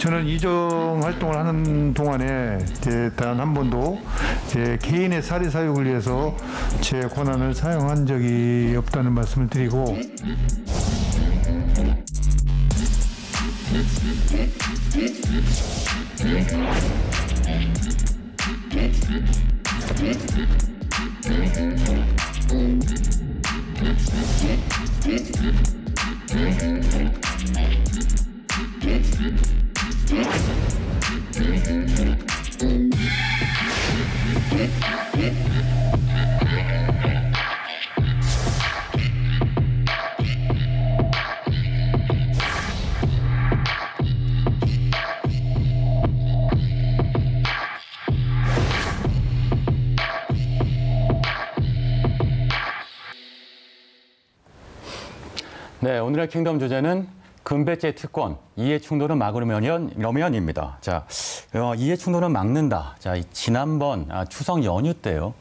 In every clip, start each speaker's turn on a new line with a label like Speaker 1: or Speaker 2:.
Speaker 1: 저는 이정 활동을 하는 동안에 단 한 번도 개인의 사리 사욕을 위해서 제 권한을 사용한 적이 없다는 말씀을 드리고
Speaker 2: 네, 오늘의 킹덤 주제는 금배지의 특권, 이해충돌은 막으려면입니다. 자, 이해충돌은 막는다. 자, 지난번 추석 연휴 때요.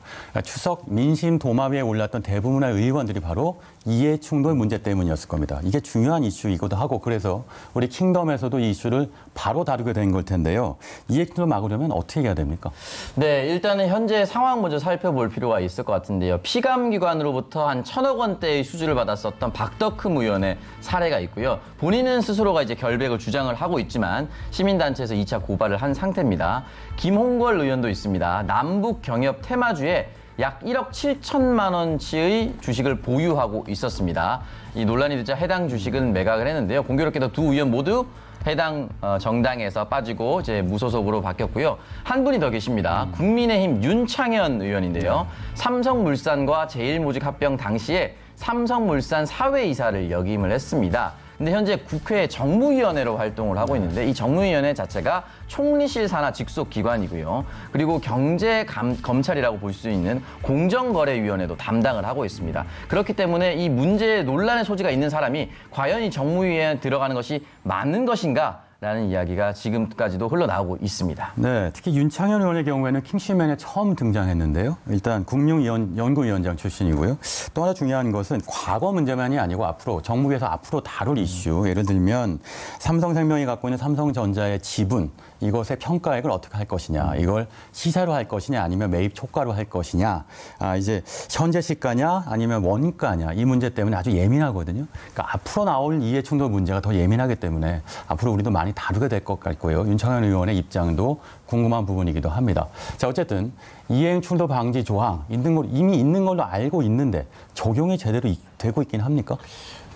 Speaker 2: 추석 민심 도마 위에 올랐던 대부분의 의원들이 바로 이해충돌 문제 때문이었을 겁니다. 이게 중요한 이슈이기도 하고 그래서 우리 킹덤에서도 이 이슈를 바로 다루게 된 걸 텐데요. 이해충돌 막으려면 어떻게 해야 됩니까?
Speaker 3: 네, 일단은 현재 상황 먼저 살펴볼 필요가 있을 것 같은데요. 피감기관으로부터 한 1,000억 원대의 수주를 받았었던 박덕흠 의원의 사례가 있고요. 본인은 스스로가 이제 결백을 주장을 하고 있지만 시민단체에서 2차 고발을 한 상태입니다. 김홍걸 의원도 있습니다. 남북 경협 테마주에 약 1억 7천만 원치의 주식을 보유하고 있었습니다. 이 논란이 되자 해당 주식은 매각을 했는데요. 공교롭게도 두 의원 모두 해당 정당에서 빠지고 이제 무소속으로 바뀌었고요. 한 분이 더 계십니다. 국민의힘 윤창현 의원인데요. 삼성물산과 제일모직 합병 당시에 삼성물산 사회이사를 역임을 했습니다. 근데 현재 국회 정무위원회로 활동을 하고 있는데 이 정무위원회 자체가 총리실 산하 직속 기관이고요. 그리고 경제검찰이라고 볼 수 있는 공정거래위원회도 담당을 하고 있습니다. 그렇기 때문에 이 문제 논란의 소지가 있는 사람이 과연 이 정무위원회에 들어가는 것이 맞는 것인가? 라는 이야기가 지금까지도 흘러나오고 있습니다.
Speaker 2: 네, 특히 윤창현 의원의 경우에는 킹시맨에 처음 등장했는데요. 일단 국민연구위원장 출신이고요. 또 하나 중요한 것은 과거 문제만이 아니고 앞으로 정부에서 앞으로 다룰 이슈. 예를 들면 삼성생명이 갖고 있는 삼성전자의 지분, 이것의 평가액을 어떻게 할 것이냐, 이걸 시세로 할 것이냐, 아니면 매입 초과로 할 것이냐, 이제 현재 시가냐, 아니면 원가냐, 이 문제 때문에 아주 예민하거든요. 그러니까 앞으로 나올 이해충돌 문제가 더 예민하기 때문에 앞으로 우리도 많이 다루게 될 것 같고요. 윤창현 의원의 입장도 궁금한 부분이기도 합니다. 자, 어쨌든 이해충돌 방지 조항 이미 있는 걸로 알고 있는데 적용이 제대로 되고 있긴 합니까?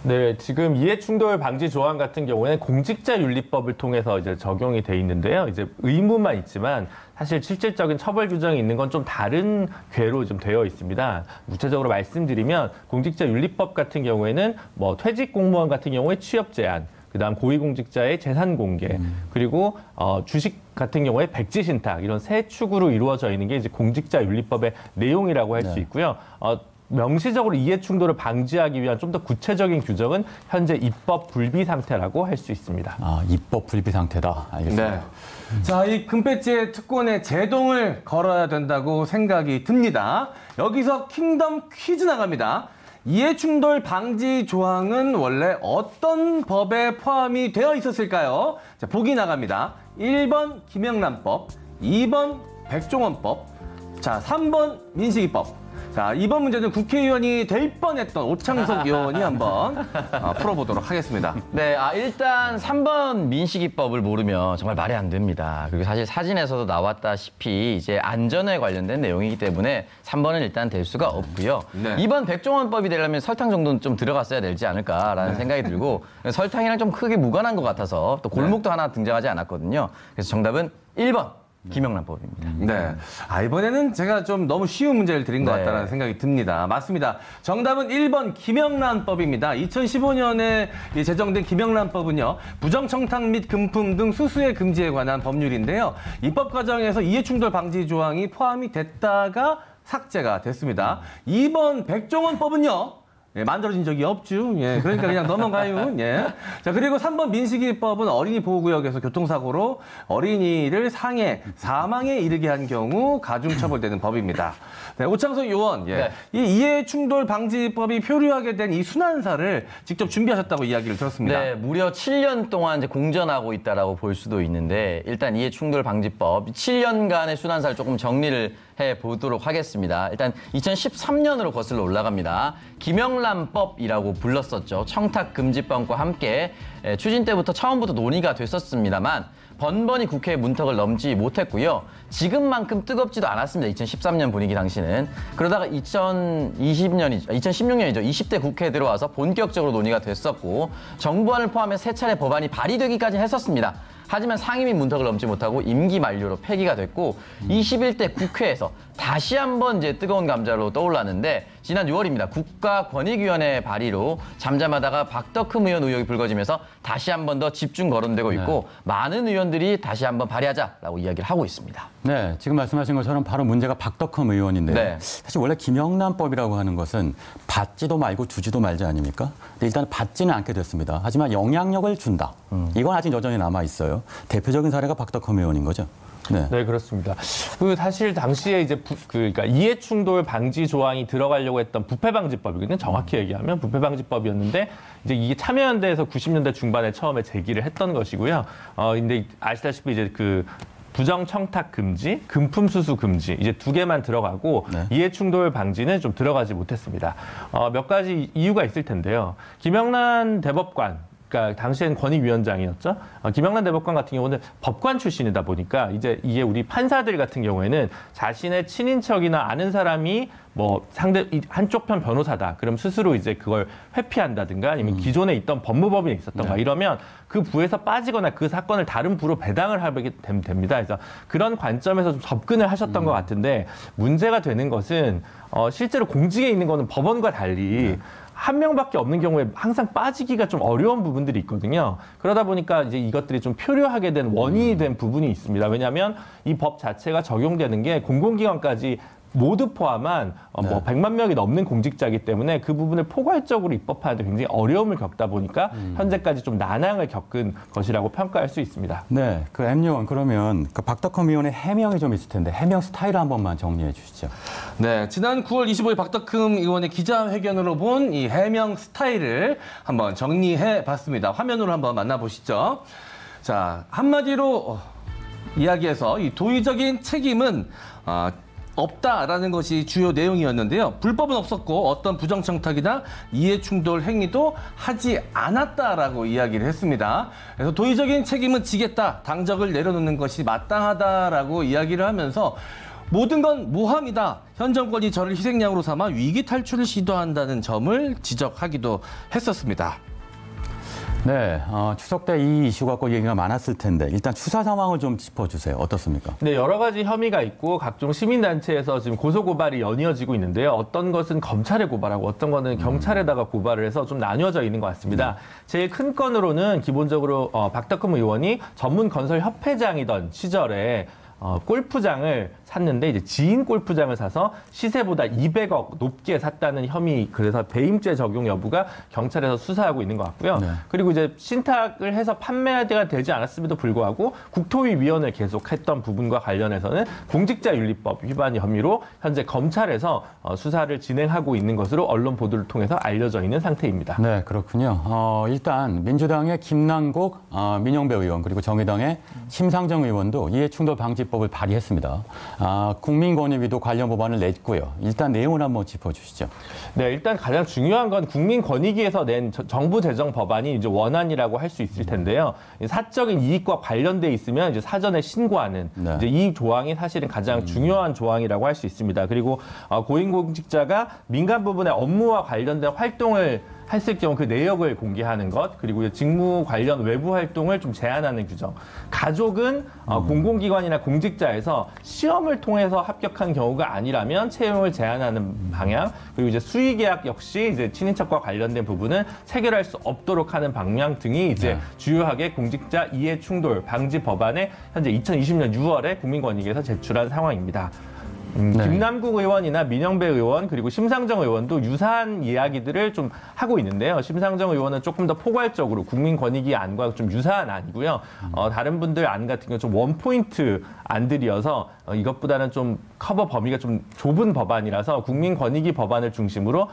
Speaker 4: 네, 지금 이해충돌 방지 조항 같은 경우에는 공직자윤리법을 통해서 이제 적용이 돼 있는데요. 이제 의무만 있지만 사실 실질적인 처벌 규정이 있는 건 좀 다른 궤로 좀 되어 있습니다. 구체적으로 말씀드리면 공직자윤리법 같은 경우에는 뭐 퇴직 공무원 같은 경우에 취업 제한, 그다음 고위공직자의 재산 공개, 그리고 주식 같은 경우에 백지 신탁 이런 세 축으로 이루어져 있는 게 이제 공직자윤리법의 내용이라고 할 수 있고요. 명시적으로 이해충돌을 방지하기 위한 좀 더 구체적인 규정은 현재 입법 불비 상태라고 할 수 있습니다.
Speaker 2: 입법 불비 상태다. 알겠습니다.
Speaker 5: 네. 자, 이 금배지의 특권에 제동을 걸어야 된다고 생각이 듭니다. 여기서 킹덤 퀴즈 나갑니다. 이해충돌 방지 조항은 원래 어떤 법에 포함이 되어 있었을까요? 자, 보기 나갑니다. 1번 김영란법, 2번 백종원법, 자, 3번 민식이법. 자, 이번 문제는 국회의원이 될 뻔했던 오창석 의원이 한번 풀어보도록 하겠습니다.
Speaker 3: 네, 일단 3번 민식이법을 모르면 정말 말이 안 됩니다. 그리고 사실 사진에서도 나왔다시피 이제 안전에 관련된 내용이기 때문에 3번은 일단 될 수가 없고요.
Speaker 5: 네.
Speaker 3: 2번 백종원법이 되려면 설탕 정도는 좀 들어갔어야 되지 않을까라는 생각이 들고 설탕이랑 좀 크게 무관한 것 같아서 또 골목도 하나 등장하지 않았거든요. 그래서 정답은 1번. 김영란법입니다.
Speaker 5: 네. 이번에는 제가 좀 너무 쉬운 문제를 드린 것 같다는 생각이 듭니다. 맞습니다. 정답은 1번 김영란법입니다. 2015년에 제정된 김영란법은요, 부정청탁 및 금품 등 수수의 금지에 관한 법률인데요. 입법 과정에서 이해충돌 방지 조항이 포함이 됐다가 삭제가 됐습니다. 2번 백종원법은요, 예, 만들어진 적이 없죠. 예, 그러니까 그냥 넘어가요. 예. 자, 그리고 3번 민식이법은 어린이 보호구역에서 교통사고로 어린이를 상해, 사망에 이르게 한 경우 가중처벌되는 법입니다. 네, 오창석 의원, 예.
Speaker 3: 네.
Speaker 5: 이 이해충돌 방지법이 표류하게 된 이 순환사를 직접 준비하셨다고 이야기를 들었습니다.
Speaker 3: 네, 무려 7년 동안 이제 공전하고 있다라고 볼 수도 있는데 일단 이해충돌 방지법 7년간의 순환사를 조금 정리를 해 보도록 하겠습니다. 일단 2013년으로 거슬러 올라갑니다. 김영란법이라고 불렀었죠. 청탁금지법과 함께 추진 때부터 처음부터 논의가 됐었습니다만 번번이 국회 문턱을 넘지 못했고요. 지금만큼 뜨겁지도 않았습니다. 2013년 분위기 당시는. 그러다가 2016년이죠. 20대 국회에 들어와서 본격적으로 논의가 됐었고 정부안을 포함해 세 차례 법안이 발의되기까지 했었습니다. 하지만 상임위 문턱을 넘지 못하고 임기 만료로 폐기가 됐고 21대 국회에서 다시 한번 이제 뜨거운 감자로 떠올랐는데 지난 6월입니다. 국가권익위원회 발의로 잠잠하다가 박덕흠 의원 의혹이 불거지면서 다시 한번 더 집중 거론되고 있고 많은 의원들이 다시 한번 발의하자라고 이야기를 하고 있습니다.
Speaker 2: 네, 지금 말씀하신 것처럼 바로 문제가 박덕흠 의원인데요.
Speaker 3: 네.
Speaker 2: 사실 원래 김영란법이라고 하는 것은 받지도 말고 주지도 말지 아닙니까? 근데 일단 받지는 않게 됐습니다. 하지만 영향력을 준다. 이건 아직 여전히 남아 있어요. 대표적인 사례가 박덕흠 의원인 거죠. 네.
Speaker 4: 네, 그렇습니다. 사실 당시에 이제 그러니까 이해충돌 방지 조항이 들어가려고 했던 부패방지법이거든요. 정확히 얘기하면 부패방지법이었는데 이제 이게 참여연대에서 90년대 중반에 처음에 제기를 했던 것이고요. 근데 아시다시피 이제 부정청탁 금지, 금품수수 금지 이제 두 개만 들어가고
Speaker 2: 네.
Speaker 4: 이해충돌 방지는 좀 들어가지 못했습니다. 몇 가지 이유가 있을 텐데요. 김영란 대법관 그러니까 당시엔 권익위원장이었죠. 김영란 대법관 같은 경우는 법관 출신이다 보니까 이제 이게 우리 판사들 같은 경우에는 자신의 친인척이나 아는 사람이 뭐 한쪽 편 변호사다. 그럼 스스로 이제 그걸 회피한다든가 아니면 기존에 있던 법무법인에 있었던가 이러면 그 부에서 빠지거나 그 사건을 다른 부로 배당을 하게 됩니다. 그래서 그런 관점에서 좀 접근을 하셨던 것 같은데 문제가 되는 것은 실제로 공직에 있는 거는 법원과 달리 한 명밖에 없는 경우에 항상 빠지기가 좀 어려운 부분들이 있거든요. 그러다 보니까 이제 이것들이 좀 표류하게 된 원인이 된 부분이 있습니다. 왜냐하면 이 법 자체가 적용되는 게 공공기관까지 모두 포함한 뭐 100만 명이 넘는 공직자이기 때문에 그 부분을 포괄적으로 입법하는데 굉장히 어려움을 겪다 보니까 현재까지 좀 난항을 겪은 것이라고 평가할 수 있습니다.
Speaker 2: 네, 그 M요원 그러면 그 박덕흠 의원의 해명이 좀 있을 텐데 해명 스타일을 한 번만 정리해 주시죠.
Speaker 5: 네, 지난 9월 25일 박덕흠 의원의 기자회견으로 본 이 해명 스타일을 한번 정리해 봤습니다. 화면으로 한번 만나보시죠. 자, 한마디로 이야기해서 이 도의적인 책임은 없다라는 것이 주요 내용이었는데요. 불법은 없었고 어떤 부정청탁이나 이해충돌 행위도 하지 않았다라고 이야기를 했습니다. 그래서 도의적인 책임은 지겠다. 당적을 내려놓는 것이 마땅하다라고 이야기를 하면서 모든 건 모함이다. 현 정권이 저를 희생양으로 삼아 위기 탈출을 시도한다는 점을 지적하기도 했었습니다.
Speaker 2: 네, 추석 때 이 이슈 갖고 얘기가 많았을 텐데 일단 수사 상황을 좀 짚어주세요. 어떻습니까?
Speaker 4: 네, 여러 가지 혐의가 있고 각종 시민단체에서 지금 고소고발이 연이어지고 있는데요. 어떤 것은 검찰에 고발하고 어떤 거는 경찰에다가 고발을 해서 좀 나뉘어져 있는 것 같습니다. 제일 큰 건으로는 기본적으로 박덕흠 의원이 전문 건설 협회장이던 시절에 골프장을 샀는데 이제 지인 골프장을 사서 시세보다 200억 높게 샀다는 혐의, 그래서 배임죄 적용 여부가 경찰에서 수사하고 있는 것 같고요.
Speaker 2: 네.
Speaker 4: 그리고 이제 신탁을 해서 판매가 되지 않았음에도 불구하고 국토위 위원을 계속했던 부분과 관련해서는 공직자윤리법 위반 혐의로 현재 검찰에서 수사를 진행하고 있는 것으로 언론 보도를 통해서 알려져 있는 상태입니다.
Speaker 2: 네, 그렇군요. 일단 민주당의 김남국 민영배 의원 그리고 정의당의 심상정 의원도 이해충돌 방지법을 발의했습니다. 국민권익위도 관련 법안을 냈고요. 일단 내용을 한번 짚어주시죠.
Speaker 4: 네, 일단 가장 중요한 건 국민권익위에서 낸 정부 제정 법안이 이제 원안이라고 할 수 있을 텐데요. 사적인 이익과 관련돼 있으면 이제 사전에 신고하는
Speaker 2: 네.
Speaker 4: 이제 이 조항이 사실은 가장 중요한 조항이라고 할 수 있습니다. 그리고 고위공직자가 민간 부분의 업무와 관련된 활동을 했을 경우 그 내역을 공개하는 것, 그리고 직무 관련 외부 활동을 좀 제한하는 규정. 가족은 공공기관이나 공직자에서 시험을 통해서 합격한 경우가 아니라면 채용을 제한하는 방향, 그리고 이제 수의계약 역시 이제 친인척과 관련된 부분은 체결할 수 없도록 하는 방향 등이 이제
Speaker 2: 네.
Speaker 4: 주요하게 공직자 이해충돌 방지 법안에 현재 2020년 6월에 국민권익위에서 제출한 상황입니다. 김남국 의원이나 민영배 의원 그리고 심상정 의원도 유사한 이야기들을 좀 하고 있는데요. 심상정 의원은 조금 더 포괄적으로 국민권익위 안과 좀 유사한 안이고요. 다른 분들 안 같은 경우 좀 원포인트 안들이어서 이것보다는 좀 커버 범위가 좀 좁은 법안이라서 국민권익위 법안을 중심으로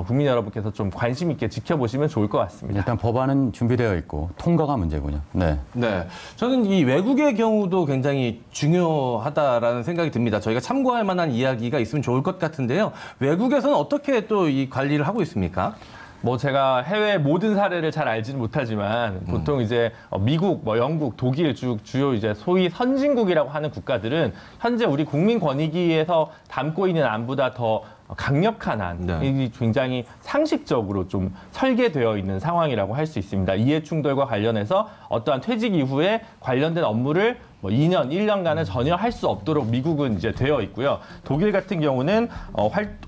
Speaker 4: 국민 여러분께서 좀 관심 있게 지켜보시면 좋을 것 같습니다.
Speaker 2: 일단 법안은 준비되어 있고 통과가 문제군요. 네.
Speaker 5: 네. 저는 이 외국의 경우도 굉장히 중요하다라는 생각이 듭니다. 저희가 참고할 만한 이야기가 있으면 좋을 것 같은데요. 외국에서는 어떻게 또 이 관리를 하고 있습니까?
Speaker 4: 뭐 제가 해외 모든 사례를 잘 알지는 못하지만 보통 이제 미국, 뭐 영국, 독일 주요 이제 소위 선진국이라고 하는 국가들은 현재 우리 국민권익위에서 담고 있는 안보다 더 강력한 안이 굉장히 상식적으로 좀 설계되어 있는 상황이라고 할 수 있습니다. 이해충돌과 관련해서 어떠한 퇴직 이후에 관련된 업무를 뭐 2년, 1년간은 전혀 할 수 없도록 미국은 이제 되어 있고요. 독일 같은 경우는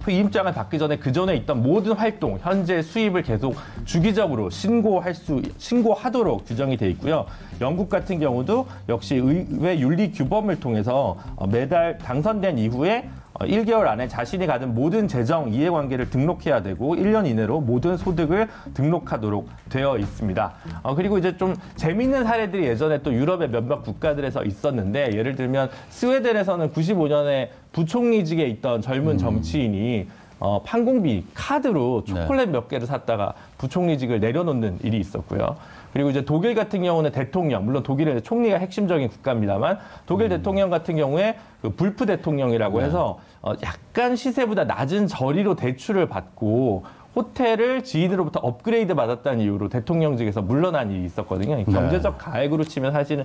Speaker 4: 임장을 받기 전에 그 전에 있던 모든 활동, 현재 수입을 계속 주기적으로 신고하도록 규정이 돼 있고요. 영국 같은 경우도 역시 의회 윤리 규범을 통해서 매달 당선된 이후에 1개월 안에 자신이 가진 모든 재정 이해관계를 등록해야 되고 1년 이내로 모든 소득을 등록하도록 되어 있습니다. 그리고 이제 좀 재미있는 사례들이 예전에 또 유럽의 몇몇 국가들에서 있었는데 예를 들면 스웨덴에서는 95년에 부총리직에 있던 젊은 정치인이 판공비 카드로 초콜릿 몇 개를 샀다가 부총리직을 내려놓는 일이 있었고요. 그리고 이제 독일 같은 경우는 대통령, 물론 독일은 총리가 핵심적인 국가입니다만 독일 대통령 같은 경우에 그 불프 대통령이라고 해서 약간 시세보다 낮은 저리로 대출을 받고 호텔을 지인으로부터 업그레이드 받았다는 이유로 대통령직에서 물러난 일이 있었거든요. 경제적 가액으로 치면 사실은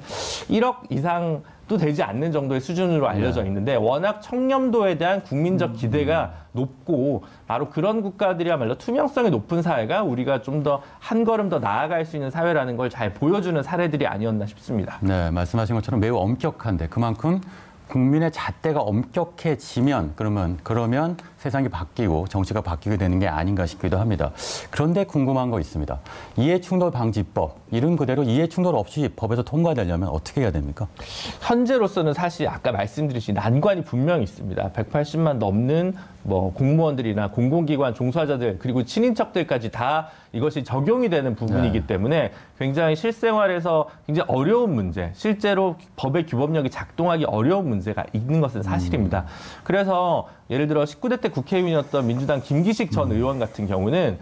Speaker 4: 1억 이상도 되지 않는 정도의 수준으로 알려져 있는데 워낙 청렴도에 대한 국민적 기대가 높고 바로 그런 국가들이야말로 투명성이 높은 사회가 우리가 좀 더 한 걸음 더 나아갈 수 있는 사회라는 걸 잘 보여주는 사례들이 아니었나 싶습니다.
Speaker 2: 네, 말씀하신 것처럼 매우 엄격한데 그만큼 국민의 잣대가 엄격해지면 그러면 세상이 바뀌고 정치가 바뀌게 되는 게 아닌가 싶기도 합니다. 그런데 궁금한 거 있습니다. 이해충돌 방지법, 이름 그대로 이해충돌 없이 법에서 통과되려면 어떻게 해야 됩니까?
Speaker 4: 현재로서는 사실 아까 말씀드린 난관이 분명히 있습니다. 180만 넘는 뭐 공무원들이나 공공기관 종사자들 그리고 친인척들까지 다 이것이 적용이 되는 부분이기 때문에 굉장히 실생활에서 굉장히 어려운 문제, 실제로 법의 규범력이 작동하기 어려운 문제가 있는 것은 사실입니다. 그래서 예를 들어 19대 때 국회의원이었던 민주당 김기식 전 의원 같은 경우는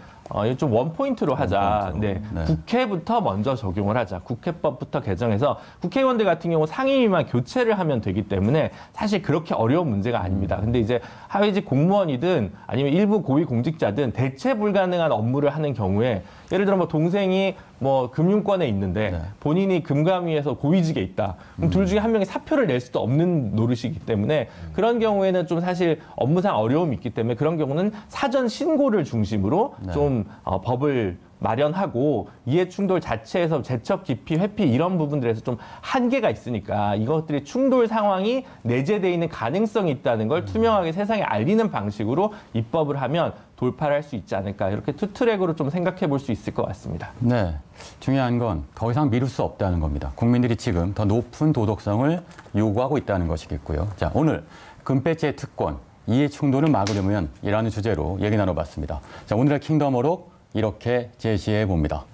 Speaker 4: 좀 원포인트로 하자. 네. 국회부터 먼저 적용을 하자. 국회법부터 개정해서 국회의원들 같은 경우 상임위만 교체를 하면 되기 때문에 사실 그렇게 어려운 문제가 아닙니다. 근데 이제 하위직 공무원이든 아니면 일부 고위공직자든 대체 불가능한 업무를 하는 경우에 예를 들어 뭐 동생이 뭐 금융권에 있는데 본인이 금감위에서 고위직에 있다. 그럼 둘 중에 한 명이 사표를 낼 수도 없는 노릇이기 때문에 그런 경우에는 좀 사실 업무상 어려움이 있기 때문에 그런 경우는 사전 신고를 중심으로 좀 법을 마련하고 이해충돌 자체에서 재척, 기피, 회피 이런 부분들에서 좀 한계가 있으니까 이것들이 충돌 상황이 내재되어 있는 가능성이 있다는 걸 투명하게 세상에 알리는 방식으로 입법을 하면 돌파를 할 수 있지 않을까 이렇게 투트랙으로 좀 생각해 볼 수 있을 것 같습니다.
Speaker 2: 네, 중요한 건 더 이상 미룰 수 없다는 겁니다. 국민들이 지금 더 높은 도덕성을 요구하고 있다는 것이겠고요. 자, 오늘 금배지의 특권, 이해충돌을 막으려면 이라는 주제로 얘기 나눠봤습니다. 자, 오늘의 킹덤 어록 이렇게 제시해 봅니다.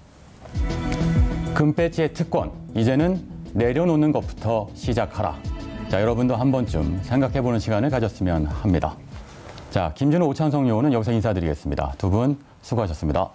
Speaker 2: 금배지의 특권, 이제는 내려놓는 것부터 시작하라. 자, 여러분도 한 번쯤 생각해보는 시간을 가졌으면 합니다. 자, 김준호, 오창석 요원은 여기서 인사드리겠습니다. 두 분 수고하셨습니다.